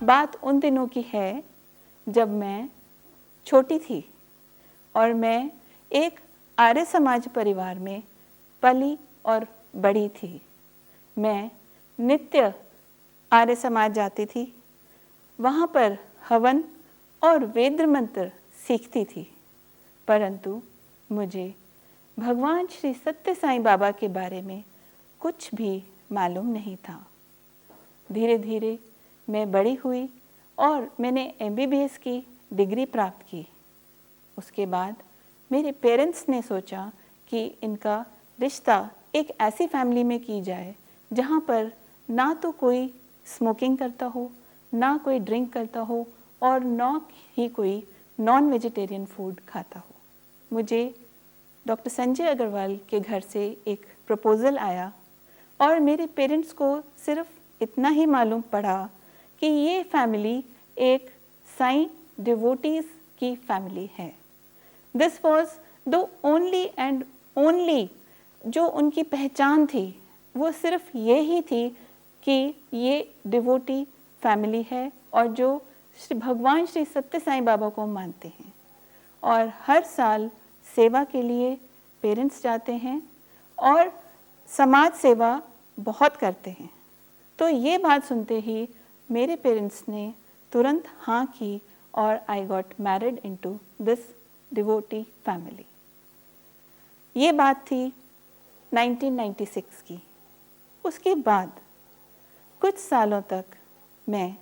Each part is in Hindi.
बात उन दिनों की है जब मैं छोटी थी और मैं एक आर्य समाज परिवार में पली और बड़ी थी। मैं नित्य आर्य समाज जाती थी, वहाँ पर हवन और वेद मंत्र सीखती थी, परंतु मुझे भगवान श्री सत्य साईं बाबा के बारे में कुछ भी मालूम नहीं था। धीरे धीरे मैं बड़ी हुई और मैंने MBBS की डिग्री प्राप्त की। उसके बाद मेरे पेरेंट्स ने सोचा कि इनका रिश्ता एक ऐसी फैमिली में की जाए जहाँ पर ना तो कोई स्मोकिंग करता हो, ना कोई ड्रिंक करता हो और ना ही कोई नॉन वेजिटेरियन फूड खाता हो। मुझे डॉक्टर संजय अग्रवाल के घर से एक प्रपोज़ल आया और मेरे पेरेंट्स को सिर्फ इतना ही मालूम पड़ा कि ये फैमिली एक साईं डिवोटीज़ की फैमिली है। This was the only and only जो उनकी पहचान थी, वो सिर्फ ये ही थी कि ये डिवोटी फैमिली है और जो भगवान श्री सत्य साईं बाबा को मानते हैं। और हर साल सेवा के लिए पेरेंट्स जाते हैं और समाज सेवा बहुत करते हैं। तो ये बात सुनते ही मेरे पेरेंट्स ने तुरंत हाँ की और I got married into this devotee family. ये बात थी 1996 की। उसके बाद कुछ सालों तक मैं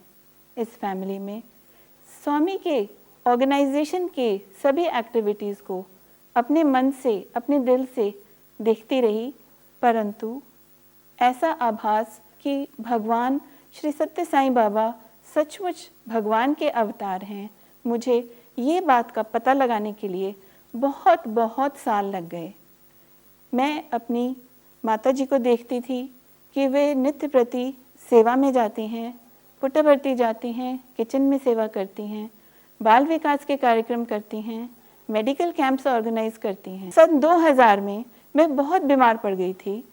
इस फैमिली में स्वामी के ऑर्गेनाइजेशन के सभी एक्टिविटीज़ को अपने मन से, अपने दिल से देखती रही, परंतु ऐसा आभास कि भगवान श्री सत्य साईं बाबा सचमुच भगवान के अवतार हैं, मुझे ये बात का पता लगाने के लिए बहुत बहुत साल लग गए। मैं अपनी माताजी को देखती थी कि वे नित्य प्रति सेवा में जाती हैं, पुट्टभर्ती जाती हैं, किचन में सेवा करती हैं, बाल विकास के कार्यक्रम करती हैं, मेडिकल कैंप्स ऑर्गेनाइज करती हैं। सन 2000 में मैं बहुत बीमार पड़ गई थी।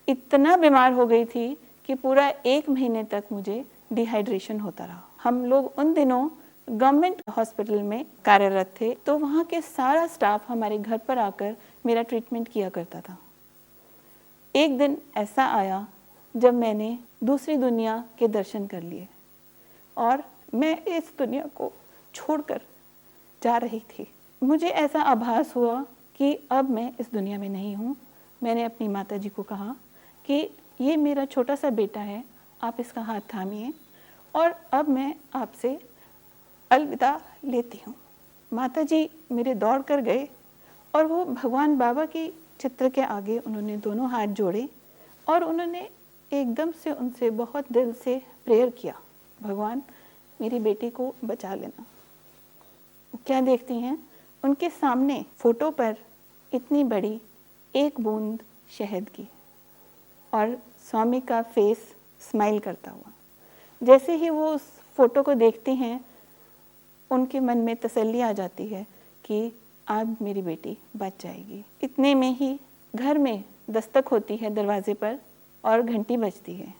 इतना बीमार हो गई थी कि पूरा 1 महीने तक मुझे डिहाइड्रेशन होता रहा। हम लोग उन दिनों गवर्नमेंट हॉस्पिटल में कार्यरत थे, तो वहाँ के सारा स्टाफ हमारे घर पर आकर मेरा ट्रीटमेंट किया करता था। एक दिन ऐसा आया जब मैंने दूसरी दुनिया के दर्शन कर लिए और मैं इस दुनिया को छोड़कर जा रही थी। मुझे ऐसा आभास हुआ कि अब मैं इस दुनिया में नहीं हूँ। मैंने अपनी माताजी को कहा कि ये मेरा छोटा सा बेटा है, आप इसका हाथ थामिए और अब मैं आपसे अलविदा लेती हूँ। माताजी मेरे दौड़ कर गए और वो भगवान बाबा की चित्र के आगे उन्होंने दोनों हाथ जोड़े और उन्होंने एकदम से उनसे बहुत दिल से प्रेयर किया, भगवान मेरी बेटी को बचा लेना। क्या देखती हैं, उनके सामने फोटो पर इतनी बड़ी एक बूंद शहद की और स्वामी का फेस स्माइल करता हुआ। जैसे ही वो उस फोटो को देखती हैं, उनके मन में तसल्ली आ जाती है कि अब मेरी बेटी बच जाएगी। इतने में ही घर में दस्तक होती है दरवाजे पर और घंटी बजती है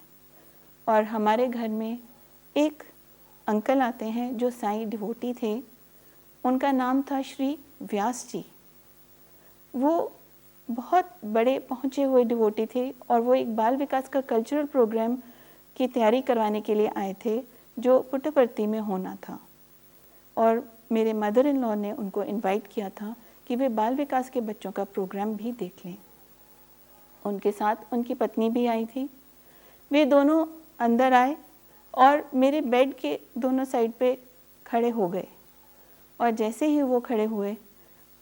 और हमारे घर में एक अंकल आते हैं जो साईं डिवोटी थे। उनका नाम था श्री व्यास जी। वो बहुत बड़े पहुँचे हुए डिवोटी थे और वो एक बाल विकास का कल्चरल प्रोग्राम की तैयारी करवाने के लिए आए थे जो पुट्टपर्ती में होना था और मेरे मदर इन लॉ ने उनको इनवाइट किया था कि वे बाल विकास के बच्चों का प्रोग्राम भी देख लें। उनके साथ उनकी पत्नी भी आई थी। वे दोनों अंदर आए और मेरे बेड के दोनों साइड पे खड़े हो गए और जैसे ही वो खड़े हुए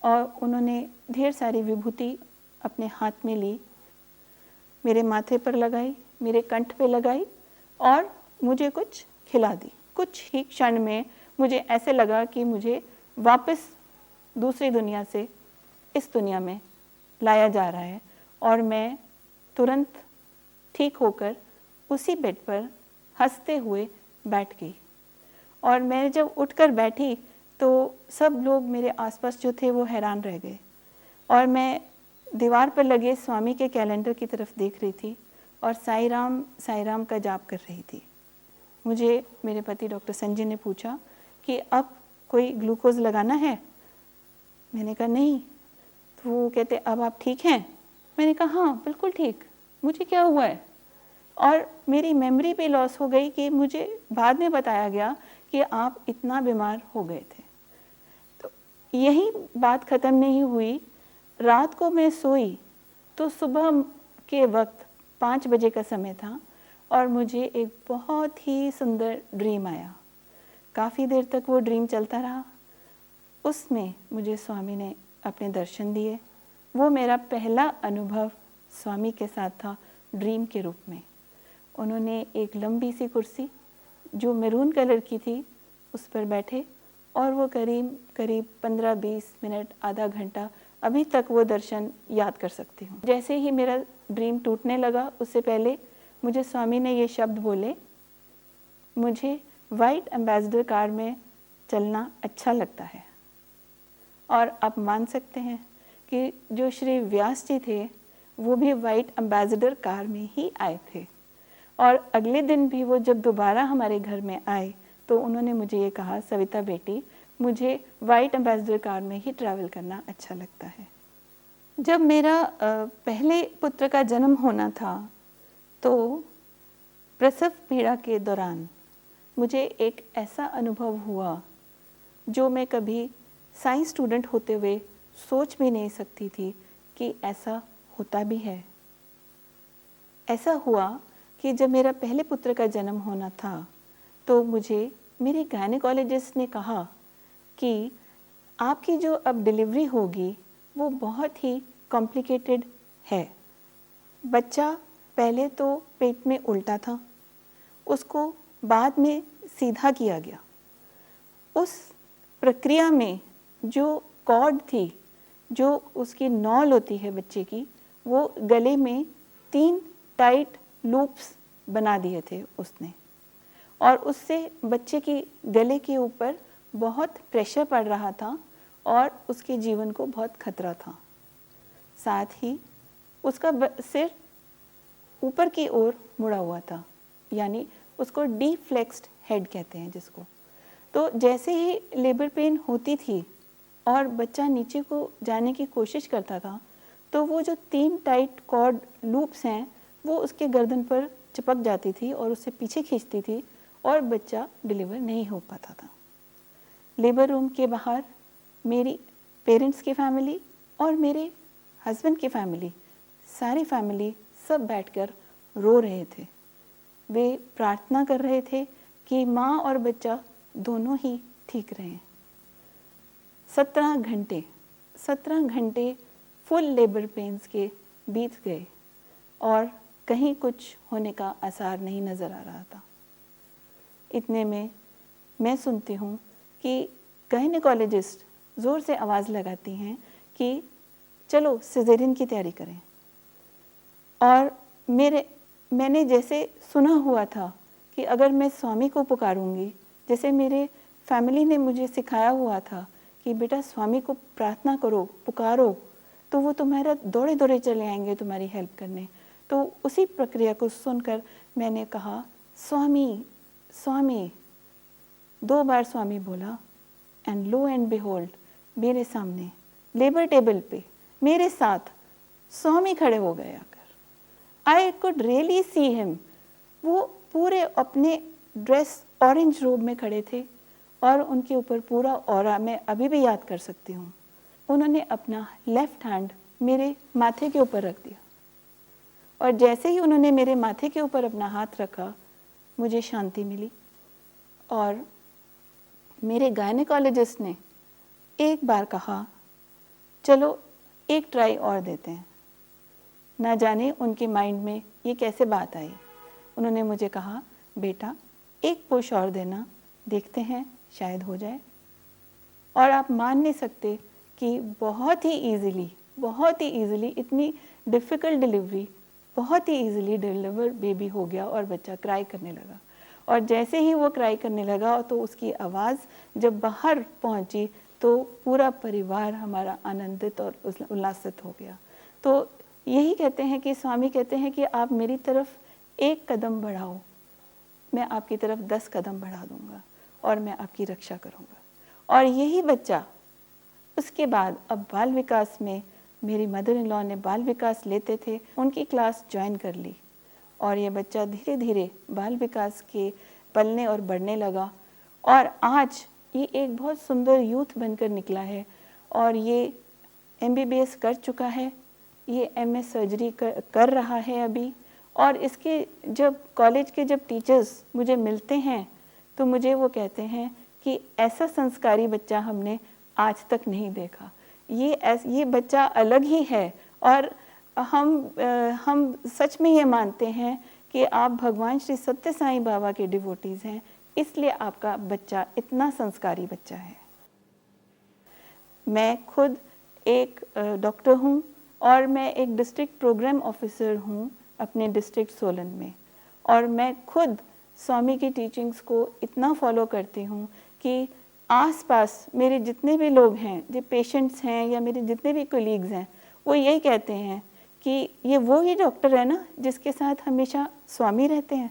और उन्होंने ढेर सारी विभूति अपने हाथ में ली, मेरे माथे पर लगाई, मेरे कंठ पे लगाई और मुझे कुछ खिला दी। कुछ ही क्षण में मुझे ऐसे लगा कि मुझे वापस दूसरी दुनिया से इस दुनिया में लाया जा रहा है और मैं तुरंत ठीक होकर उसी बेड पर हंसते हुए बैठ गई। और मैं जब उठकर बैठी तो सब लोग मेरे आसपास जो थे वो हैरान रह गए और मैं दीवार पर लगे स्वामी के कैलेंडर की तरफ देख रही थी और साईं राम का जाप कर रही थी। मुझे मेरे पति डॉक्टर संजय ने पूछा कि अब कोई ग्लूकोज लगाना है? मैंने कहा नहीं। तो वो कहते अब आप ठीक हैं? मैंने कहा हाँ बिल्कुल ठीक, मुझे क्या हुआ है? और मेरी मेमोरी पे लॉस हो गई कि मुझे बाद में बताया गया कि आप इतना बीमार हो गए थे। तो यही बात ख़त्म नहीं हुई। रात को मैं सोई तो सुबह के वक्त 5 बजे का समय था और मुझे एक बहुत ही सुंदर ड्रीम आया। काफ़ी देर तक वो ड्रीम चलता रहा। उसमें मुझे स्वामी ने अपने दर्शन दिए। वो मेरा पहला अनुभव स्वामी के साथ था ड्रीम के रूप में। उन्होंने एक लंबी सी कुर्सी जो मैरून कलर की थी उस पर बैठे और वो करीब 15-20 मिनट, आधा घंटा, अभी तक वो दर्शन याद कर सकती हूँ। जैसे ही मेरा ड्रीम टूटने लगा उससे पहले मुझे स्वामी ने ये शब्द बोले, मुझे वाइट एम्बेसडर कार में चलना अच्छा लगता है। और आप मान सकते हैं कि जो श्री व्यास जी थे वो भी वाइट एम्बेसडर कार में ही आए थे। और अगले दिन भी वो जब दोबारा हमारे घर में आए तो उन्होंने मुझे ये कहा, सविता बेटी मुझे वाइट एम्बेसडर कार में ही ट्रैवल करना अच्छा लगता है। जब मेरा पहले पुत्र का जन्म होना था तो प्रसव पीड़ा के दौरान मुझे एक ऐसा अनुभव हुआ जो मैं कभी साइंस स्टूडेंट होते हुए सोच भी नहीं सकती थी कि ऐसा होता भी है। ऐसा हुआ कि जब मेरा पहले पुत्र का जन्म होना था तो मुझे मेरे गायनेकोलॉजिस्ट ने कहा कि आपकी जो अब डिलीवरी होगी वो बहुत ही कॉम्प्लिकेटेड है। बच्चा पहले तो पेट में उल्टा था, उसको बाद में सीधा किया गया। उस प्रक्रिया में जो कॉर्ड थी, जो उसकी नॉल होती है बच्चे की, वो गले में 3 टाइट लूप्स बना दिए थे उसने और उससे बच्चे की गले के ऊपर बहुत प्रेशर पड़ रहा था और उसके जीवन को बहुत खतरा था। साथ ही उसका सिर ऊपर की ओर मुड़ा हुआ था, यानी उसको डीफ्लेक्स्ड हेड कहते हैं जिसको। तो जैसे ही लेबर पेन होती थी और बच्चा नीचे को जाने की कोशिश करता था तो वो जो 3 टाइट कॉर्ड लूप्स हैं वो उसके गर्दन पर चिपक जाती थी और उससे पीछे खींचती थी और बच्चा डिलीवर नहीं हो पाता था। लेबर रूम के बाहर मेरी पेरेंट्स की फैमिली और मेरे हस्बैंड की फैमिली, सारी फैमिली सब बैठकर रो रहे थे। वे प्रार्थना कर रहे थे कि माँ और बच्चा दोनों ही ठीक रहें। 17 घंटे फुल लेबर पेन्स के बीत गए और कहीं कुछ होने का आसार नहीं नज़र आ रहा था। इतने में मैं सुनती हूँ कि गायनेकोलॉजिस्ट ज़ोर से आवाज़ लगाती हैं कि चलो सिजेरियन की तैयारी करें। और मैंने जैसे सुना हुआ था कि अगर मैं स्वामी को पुकारूंगी, जैसे मेरे फैमिली ने मुझे सिखाया हुआ था कि बेटा स्वामी को प्रार्थना करो, पुकारो, तो वो तुम्हारा दौड़े दौड़े चले आएंगे तुम्हारी हेल्प करने। तो उसी प्रक्रिया को सुनकर मैंने कहा स्वामी स्वामी, 2 बार स्वामी बोला एंड लो एंड बिहोल्ड मेरे सामने लेबर टेबल पे मेरे साथ स्वामी खड़े हो गए आकर। I could really see him. वो पूरे अपने ड्रेस ऑरेंज रोब में खड़े थे और उनके ऊपर पूरा ऑरा मैं अभी भी याद कर सकती हूँ। उन्होंने अपना लेफ्ट हैंड मेरे माथे के ऊपर रख दिया और जैसे ही उन्होंने मेरे माथे के ऊपर अपना हाथ रखा मुझे शांति मिली। और मेरे गायनेकोलॉजिस्ट ने एक बार कहा चलो एक ट्राई और देते हैं। ना जाने उनके माइंड में ये कैसे बात आई। उन्होंने मुझे कहा बेटा एक पुश और देना, देखते हैं शायद हो जाए। और आप मान नहीं सकते कि बहुत ही ईजिली इतनी डिफ़िकल्ट डिलीवरी बहुत ही ईजिली डिलीवर बेबी हो गया और बच्चा क्राई करने लगा। और जैसे ही वो क्राई करने लगा तो उसकी आवाज़ जब बाहर पहुंची तो पूरा परिवार हमारा आनंदित और उल्लासित हो गया। तो यही कहते हैं कि स्वामी कहते हैं कि आप मेरी तरफ एक कदम बढ़ाओ मैं आपकी तरफ 10 कदम बढ़ा दूंगा और मैं आपकी रक्षा करूंगा। और यही बच्चा उसके बाद अब बाल विकास में, मेरी मदर इन लॉ ने बाल विकास लेते थे, उनकी क्लास ज्वाइन कर ली और ये बच्चा धीरे धीरे बाल विकास के पलने और बढ़ने लगा और आज ये एक बहुत सुंदर यूथ बनकर निकला है और ये MBBS कर चुका है, ये MS सर्जरी कर रहा है अभी। और इसके जब कॉलेज के जब टीचर्स मुझे मिलते हैं तो मुझे वो कहते हैं कि ऐसा संस्कारी बच्चा हमने आज तक नहीं देखा, ये बच्चा अलग ही है। और हम सच में ये मानते हैं कि आप भगवान श्री सत्य साईं बाबा के डिवोटीज़ हैं, इसलिए आपका बच्चा इतना संस्कारी बच्चा है। मैं खुद एक डॉक्टर हूँ और मैं एक डिस्ट्रिक्ट प्रोग्राम ऑफिसर हूँ अपने डिस्ट्रिक्ट सोलन में, और मैं खुद स्वामी की टीचिंग्स को इतना फॉलो करती हूँ कि आसपास मेरे जितने भी लोग हैं, जो पेशेंट्स हैं या मेरे जितने भी कोलीग्स हैं, वो यही कहते हैं कि ये वो ही डॉक्टर है ना जिसके साथ हमेशा स्वामी रहते हैं।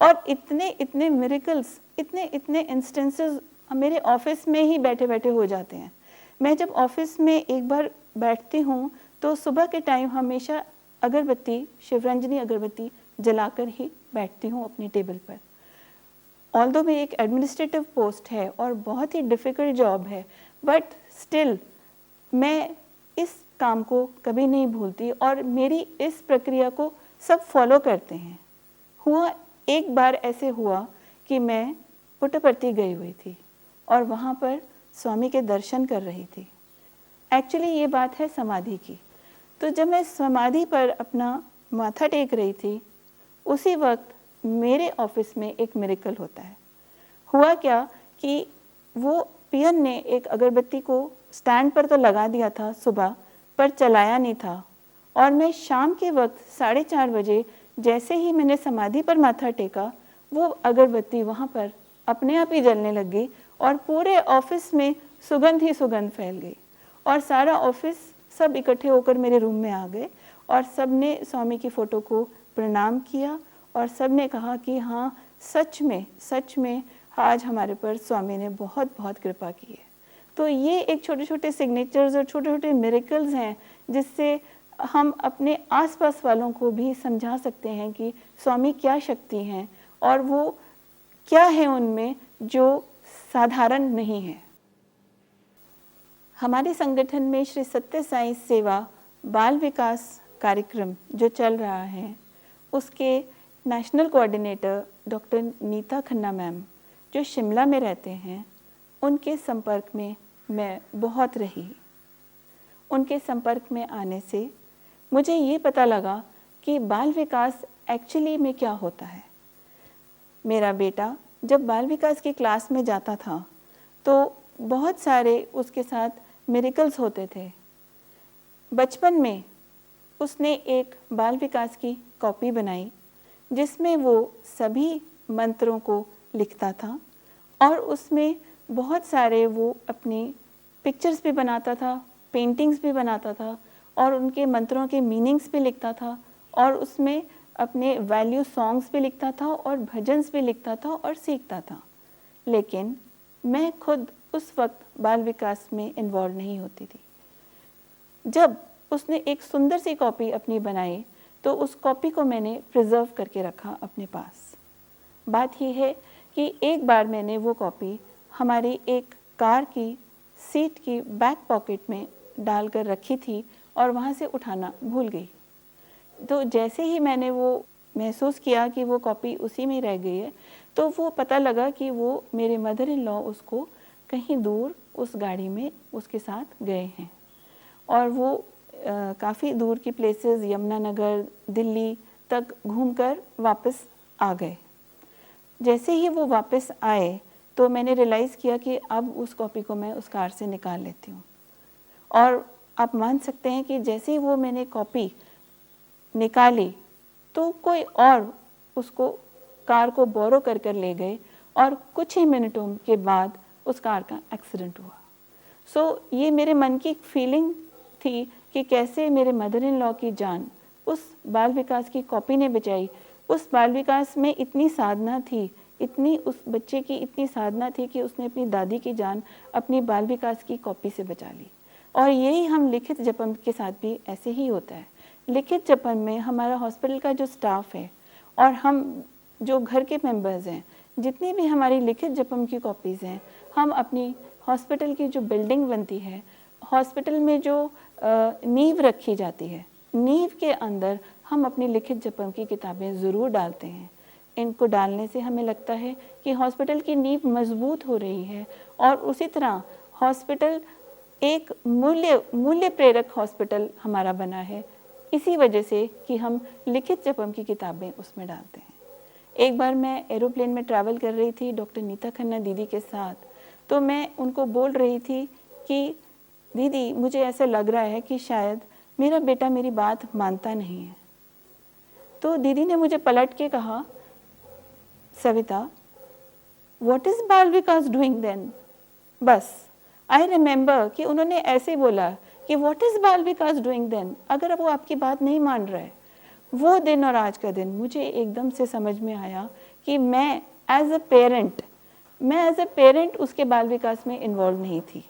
और इतने इतने मिरेकल्स, इतने इतने इंस्टेंसेस मेरे ऑफिस में ही बैठे बैठे हो जाते हैं। मैं जब ऑफिस में एक बार बैठती हूँ तो सुबह के टाइम हमेशा अगरबत्ती, शिवरंजनी अगरबत्ती जलाकर ही बैठती हूँ अपनी टेबल पर। ऑल्दो में एक एडमिनिस्ट्रेटिव पोस्ट है और बहुत ही डिफ़िकल्ट जॉब है, बट स्टिल मैं इस काम को कभी नहीं भूलती और मेरी इस प्रक्रिया को सब फॉलो करते हैं। एक बार ऐसे हुआ कि मैं पुट्टपर्ती गई हुई थी और वहाँ पर स्वामी के दर्शन कर रही थी। एक्चुअली ये बात है समाधि की। तो जब मैं समाधि पर अपना माथा टेक रही थी, उसी वक्त मेरे ऑफिस में एक मिरेकल होता है। हुआ क्या कि वो पियन ने एक अगरबत्ती को स्टैंड पर तो लगा दिया था सुबह, पर चलाया नहीं था, और मैं शाम के वक्त 4:30 बजे जैसे ही मैंने समाधि पर माथा टेका, वो अगरबत्ती वहाँ पर अपने आप ही जलने लग गई और पूरे ऑफिस में सुगंध ही सुगंध फैल गई। और सारा ऑफिस सब इकट्ठे होकर मेरे रूम में आ गए और सब ने स्वामी की फ़ोटो को प्रणाम किया और सब ने कहा कि हाँ, सच में आज हमारे पर स्वामी ने बहुत बहुत कृपा की है। तो ये एक छोटे छोटे सिग्नेचर्स और छोटे छोटे मिरेकल्स हैं जिससे हम अपने आसपास वालों को भी समझा सकते हैं कि स्वामी क्या शक्ति हैं और वो क्या है उनमें जो साधारण नहीं है। हमारे संगठन में श्री सत्य साईं सेवा बाल विकास कार्यक्रम जो चल रहा है, उसके national coordinator doctor Neeta Khanna ma'am जो शिमला में रहते हैं, उनके संपर्क में मैं बहुत रही। उनके संपर्क में आने से मुझे ये पता लगा कि बाल विकास एक्चुअली में क्या होता है। मेरा बेटा जब बाल विकास की क्लास में जाता था तो बहुत सारे उसके साथ मिरेकल्स होते थे। बचपन में उसने एक बाल विकास की कॉपी बनाई जिसमें वो सभी मंत्रों को लिखता था और उसमें बहुत सारे वो अपनी पिक्चर्स भी बनाता था, पेंटिंग्स भी बनाता था और उनके मंत्रों के मीनिंग्स भी लिखता था और उसमें अपने वैल्यू सॉन्ग्स भी लिखता था और भजन्स भी लिखता था और सीखता था। लेकिन मैं खुद उस वक्त बाल विकास में इन्वॉल्व नहीं होती थी। जब उसने एक सुंदर सी कॉपी अपनी बनाई तो उस कॉपी को मैंने प्रिजर्व करके रखा अपने पास। बात यह है कि एक बार मैंने वो कॉपी हमारी एक कार की सीट की बैक पॉकेट में डालकर रखी थी और वहाँ से उठाना भूल गई। तो जैसे ही मैंने वो महसूस किया कि वो कॉपी उसी में रह गई है, तो वो पता लगा कि वो मेरे मदर इन लॉ उसको कहीं दूर उस गाड़ी में उसके साथ गए हैं और वो काफ़ी दूर की प्लेसेस, यमुनानगर, दिल्ली तक घूमकर वापस आ गए। जैसे ही वो वापस आए तो मैंने रियलाइज़ किया कि अब उस कॉपी को मैं उस कार से निकाल लेती हूँ। और आप मान सकते हैं कि जैसे ही वो मैंने कॉपी निकाली तो कोई और उसको कार को बोरो कर ले गए और कुछ ही मिनटों के बाद उस कार का एक्सीडेंट हुआ। सो ये मेरे मन की फीलिंग थी कि कैसे मेरे मदर इन लॉ की जान उस बाल विकास की कॉपी ने बचाई उस बाल विकास में इतनी साधना थी, इतनी उस बच्चे की इतनी साधना थी कि उसने अपनी दादी की जान अपनी बाल विकास की कॉपी से बचा ली। और यही हम लिखित जपम के साथ भी ऐसे ही होता है। लिखित जपम में हमारा हॉस्पिटल का जो स्टाफ है और हम जो घर के मेंबर्स हैं, जितनी भी हमारी लिखित जपम की कॉपीज़ हैं, हम अपनी हॉस्पिटल की जो बिल्डिंग बनती है, हॉस्पिटल में जो नींव रखी जाती है, नींव के अंदर हम अपनी लिखित जपम की किताबें ज़रूर डालते हैं। इनको डालने से हमें लगता है कि हॉस्पिटल की नींव मजबूत हो रही है और उसी तरह हॉस्पिटल एक मूल्य प्रेरक हॉस्पिटल हमारा बना है, इसी वजह से कि हम लिखित जपम की किताबें उसमें डालते हैं। एक बार मैं एरोप्लेन में ट्रैवल कर रही थी डॉक्टर नीता खन्ना दीदी के साथ, तो मैं उनको बोल रही थी कि दीदी मुझे ऐसा लग रहा है कि शायद मेरा बेटा मेरी बात मानता नहीं है। तो दीदी ने मुझे पलट के कहा, सविता, व्हाट इज़ बाल विकास डूइंग देन? बस आई रिमेंबर कि उन्होंने ऐसे बोला कि व्हाट इज़ बाल विकास डूइंग देन, अगर वो आपकी बात नहीं मान रहा है। वो दिन और आज का दिन मुझे एकदम से समझ में आया कि मैं एज अ पेरेंट उसके बाल विकास में इन्वॉल्व नहीं थी।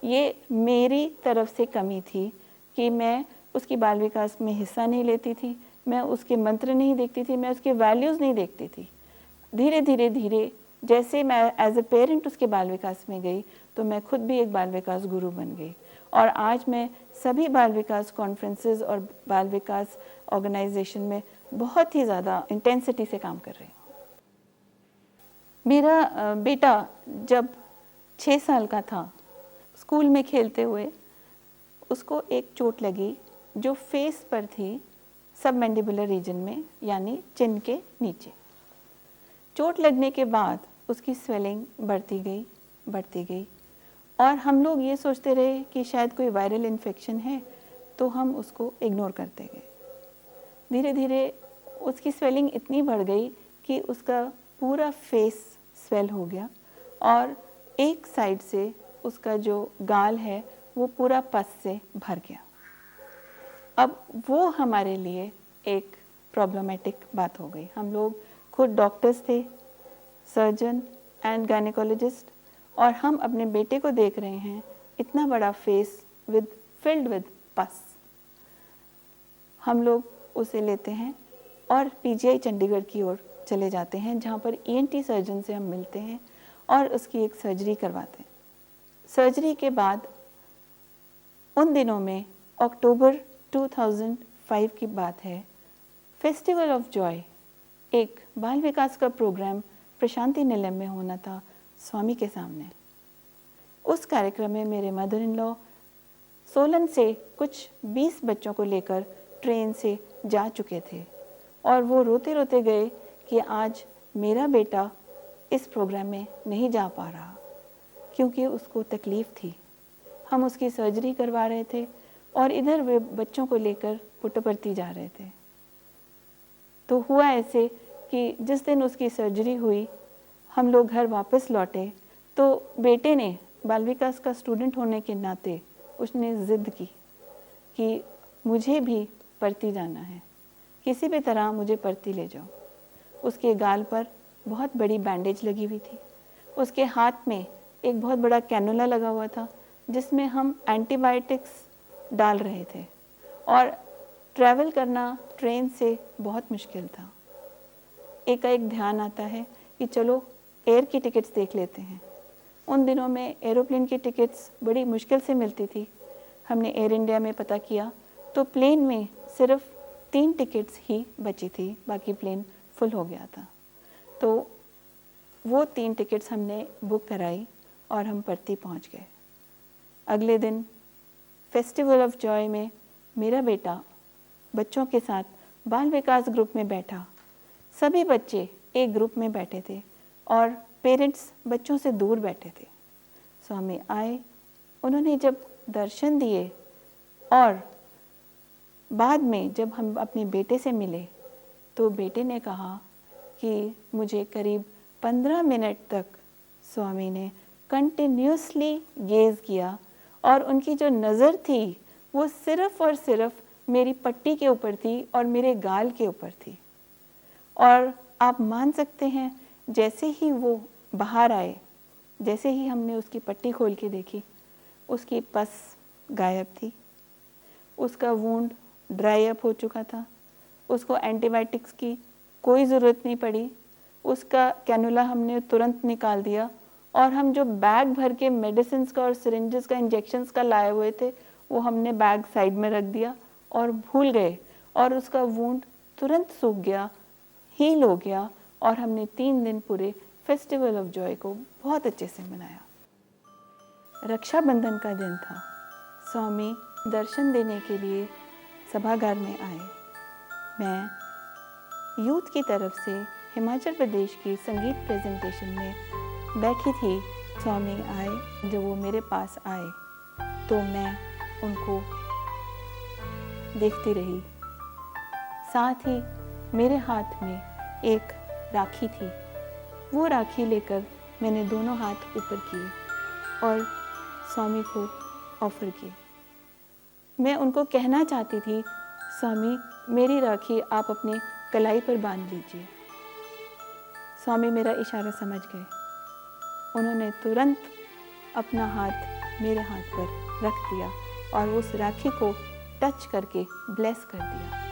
ये मेरी तरफ से कमी थी कि मैं उसकी बाल विकास में हिस्सा नहीं लेती थी, मैं उसके मंत्र नहीं देखती थी, मैं उसके वैल्यूज़ नहीं देखती थी। धीरे धीरे जैसे मैं एज अ पेरेंट उसके बाल विकास में गई तो मैं खुद भी एक बाल विकास गुरु बन गई और आज मैं सभी बाल विकास कॉन्फ्रेंसेस और बाल विकास ऑर्गेनाइजेशन में बहुत ही ज़्यादा इंटेंसिटी से काम कर रही हूँ। मेरा बेटा जब 6 साल का था, स्कूल में खेलते हुए उसको एक चोट लगी जो फेस पर थी, सबमैंडिबुलर रीजन में, यानी चिन के नीचे। चोट लगने के बाद उसकी स्वेलिंग बढ़ती गई और हम लोग ये सोचते रहे कि शायद कोई वायरल इन्फेक्शन है, तो हम उसको इग्नोर करते गए। धीरे धीरे उसकी स्वेलिंग इतनी बढ़ गई कि उसका पूरा फेस स्वेल हो गया और एक साइड से उसका जो गाल है वो पूरा पस से भर गया। अब वो हमारे लिए एक प्रॉब्लमेटिक बात हो गई। हम लोग खुद डॉक्टर्स थे, सर्जन एंड गायनेकोलॉजिस्ट, और हम अपने बेटे को देख रहे हैं इतना बड़ा फेस फिल्ड विद पस। हम लोग उसे लेते हैं और पीजीआई चंडीगढ़ की ओर चले जाते हैं, जहाँ पर ईएनटी सर्जन से हम मिलते हैं और उसकी एक सर्जरी करवाते हैं। सर्जरी के बाद उन दिनों में अक्टूबर 2005 की बात है, फेस्टिवल ऑफ जॉय, एक बाल विकास का प्रोग्राम प्रशांति निलय में होना था स्वामी के सामने। उस कार्यक्रम में मेरे मदर इन लॉ सोलन से कुछ 20 बच्चों को लेकर ट्रेन से जा चुके थे और वो रोते रोते गए कि आज मेरा बेटा इस प्रोग्राम में नहीं जा पा रहा क्योंकि उसको तकलीफ़ थी। हम उसकी सर्जरी करवा रहे थे और इधर वे बच्चों को लेकर पुट्टपर्थी जा रहे थे। तो हुआ ऐसे कि जिस दिन उसकी सर्जरी हुई, हम लोग घर वापस लौटे तो बेटे ने बाल विकास का स्टूडेंट होने के नाते उसने ज़िद की कि मुझे भी परती जाना है, किसी भी तरह मुझे परती ले जाओ। उसके गाल पर बहुत बड़ी बैंडेज लगी हुई थी, उसके हाथ में एक बहुत बड़ा कैनुला लगा हुआ था जिसमें हम एंटीबायोटिक्स डाल रहे थे और ट्रैवल करना ट्रेन से बहुत मुश्किल था। एकाएक ध्यान आता है कि चलो एयर की टिकट्स देख लेते हैं। उन दिनों में एरोप्लेन की टिकट्स बड़ी मुश्किल से मिलती थी। हमने एयर इंडिया में पता किया तो प्लेन में सिर्फ 3 टिकट्स ही बची थी, बाकी प्लेन फुल हो गया था। तो वो 3 टिकट्स हमने बुक कराई और हम परती पहुंच गए। अगले दिन फेस्टिवल ऑफ जॉय में मेरा बेटा बच्चों के साथ बाल विकास ग्रुप में बैठा। सभी बच्चे एक ग्रुप में बैठे थे और पेरेंट्स बच्चों से दूर बैठे थे। स्वामी आए, उन्होंने जब दर्शन दिए और बाद में जब हम अपने बेटे से मिले तो बेटे ने कहा कि मुझे करीब 15 मिनट तक स्वामी ने कंटिन्यूसली गेज़ किया और उनकी जो नज़र थी वो सिर्फ़ और सिर्फ मेरी पट्टी के ऊपर थी और मेरे गाल के ऊपर थी। और आप मान सकते हैं जैसे ही वो बाहर आए, जैसे ही हमने उसकी पट्टी खोल के देखी, उसकी पस गायब थी, उसका वुंड ड्राई अप हो चुका था, उसको एंटीबायोटिक्स की कोई ज़रूरत नहीं पड़ी, उसका कैनुला हमने तुरंत निकाल दिया और हम जो बैग भर के मेडिसिन्स का और सिरिंजेस का इंजेक्शंस का लाए हुए थे वो हमने बैग साइड में रख दिया और भूल गए और उसका वुंड तुरंत सूख गया, हील हो गया और हमने 3 दिन पूरे फेस्टिवल ऑफ जॉय को बहुत अच्छे से मनाया। रक्षाबंधन का दिन था। स्वामी दर्शन देने के लिए सभागार में आए। मैं यूथ की तरफ से हिमाचल प्रदेश की संगीत प्रेजेंटेशन में बैठी थी। स्वामी आए, जब वो मेरे पास आए तो मैं उनको देखती रही। साथ ही मेरे हाथ में एक राखी थी। वो राखी लेकर मैंने दोनों हाथ ऊपर किए और स्वामी को ऑफ़र किए। मैं उनको कहना चाहती थी, स्वामी मेरी राखी आप अपनी कलाई पर बांध लीजिए। स्वामी मेरा इशारा समझ गए। उन्होंने तुरंत अपना हाथ मेरे हाथ पर रख दिया और उस राखी को टच करके ब्लेस कर दिया।